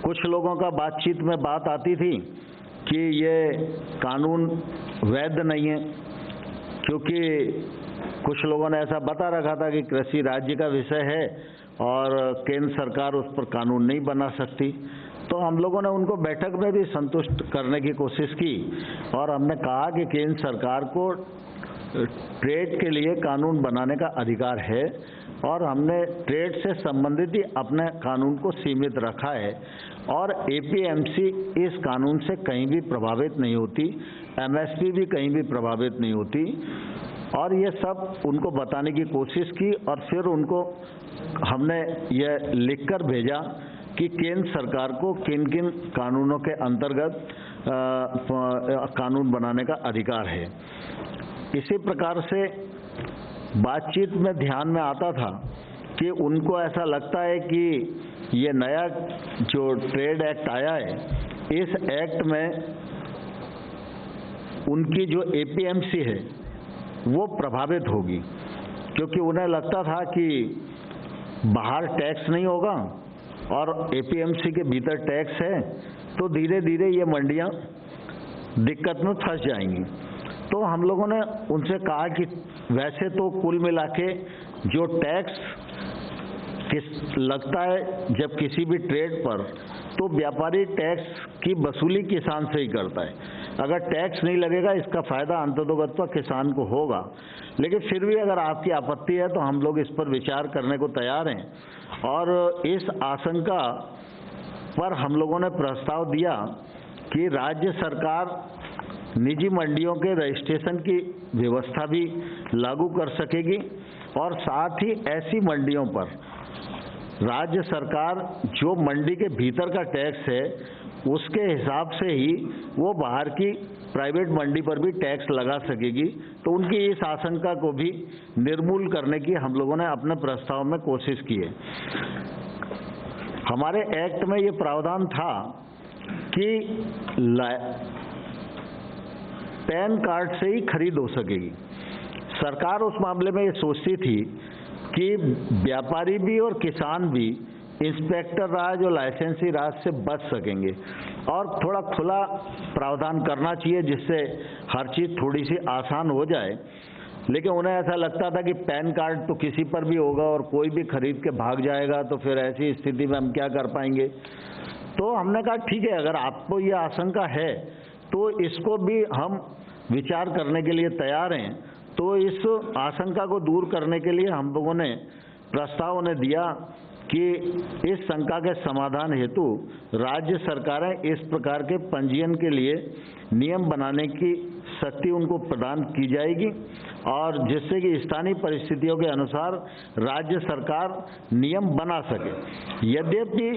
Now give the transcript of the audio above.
कुछ लोगों का बातचीत में बात आती थी कि ये कानून वैध नहीं है, क्योंकि कुछ लोगों ने ऐसा बता रखा था कि कृषि राज्य का विषय है और केंद्र सरकार उस पर कानून नहीं बना सकती। तो हम लोगों ने उनको बैठक में भी संतुष्ट करने की कोशिश की और हमने कहा कि केंद्र सरकार को ट्रेड के लिए कानून बनाने का अधिकार है और हमने ट्रेड से संबंधित ही अपने कानून को सीमित रखा है और एपीएमसी इस कानून से कहीं भी प्रभावित नहीं होती, एमएसपी भी कहीं भी प्रभावित नहीं होती। और ये सब उनको बताने की कोशिश की और फिर उनको हमने ये लिखकर भेजा कि केंद्र सरकार को किन किन कानूनों के अंतर्गत कानून बनाने का अधिकार है। इसी प्रकार से बातचीत में ध्यान में आता था कि उनको ऐसा लगता है कि ये नया जो ट्रेड एक्ट आया है, इस एक्ट में उनकी जो एपीएमसी है वो प्रभावित होगी, क्योंकि उन्हें लगता था कि बाहर टैक्स नहीं होगा और एपीएमसी के भीतर टैक्स है, तो धीरे धीरे ये मंडियां दिक्कत में फंस जाएंगी। तो हम लोगों ने उनसे कहा कि वैसे तो कुल मिला के जो टैक्स लगता है जब किसी भी ट्रेड पर, तो व्यापारी टैक्स की वसूली किसान से ही करता है। अगर टैक्स नहीं लगेगा इसका फायदा अंततोगत्वा किसान को होगा, लेकिन फिर भी अगर आपकी आपत्ति है तो हम लोग इस पर विचार करने को तैयार हैं। और इस आशंका पर हम लोगों ने प्रस्ताव दिया कि राज्य सरकार निजी मंडियों के रजिस्ट्रेशन की व्यवस्था भी लागू कर सकेगी और साथ ही ऐसी मंडियों पर राज्य सरकार जो मंडी के भीतर का टैक्स है उसके हिसाब से ही वो बाहर की प्राइवेट मंडी पर भी टैक्स लगा सकेगी। तो उनकी इस आशंका को भी निर्मूल करने की हम लोगों ने अपने प्रस्ताव में कोशिश की है। हमारे एक्ट में ये प्रावधान था कि पैन कार्ड से ही खरीद हो सकेगी। सरकार उस मामले में ये सोचती थी कि व्यापारी भी और किसान भी इंस्पेक्टर राज और लाइसेंसी राज से बच सकेंगे और थोड़ा खुला प्रावधान करना चाहिए जिससे हर चीज़ थोड़ी सी आसान हो जाए। लेकिन उन्हें ऐसा लगता था कि पैन कार्ड तो किसी पर भी होगा और कोई भी खरीद के भाग जाएगा, तो फिर ऐसी स्थिति में हम क्या कर पाएंगे। तो हमने कहा ठीक है, अगर आपको ये आशंका है तो इसको भी हम विचार करने के लिए तैयार हैं। तो इस आशंका को दूर करने के लिए हम लोगों ने प्रस्ताव उन्हें दिया कि इस शंका के समाधान हेतु राज्य सरकारें इस प्रकार के पंजीयन के लिए नियम बनाने की शक्ति उनको प्रदान की जाएगी और जिससे कि स्थानीय परिस्थितियों के अनुसार राज्य सरकार नियम बना सके। यद्यपि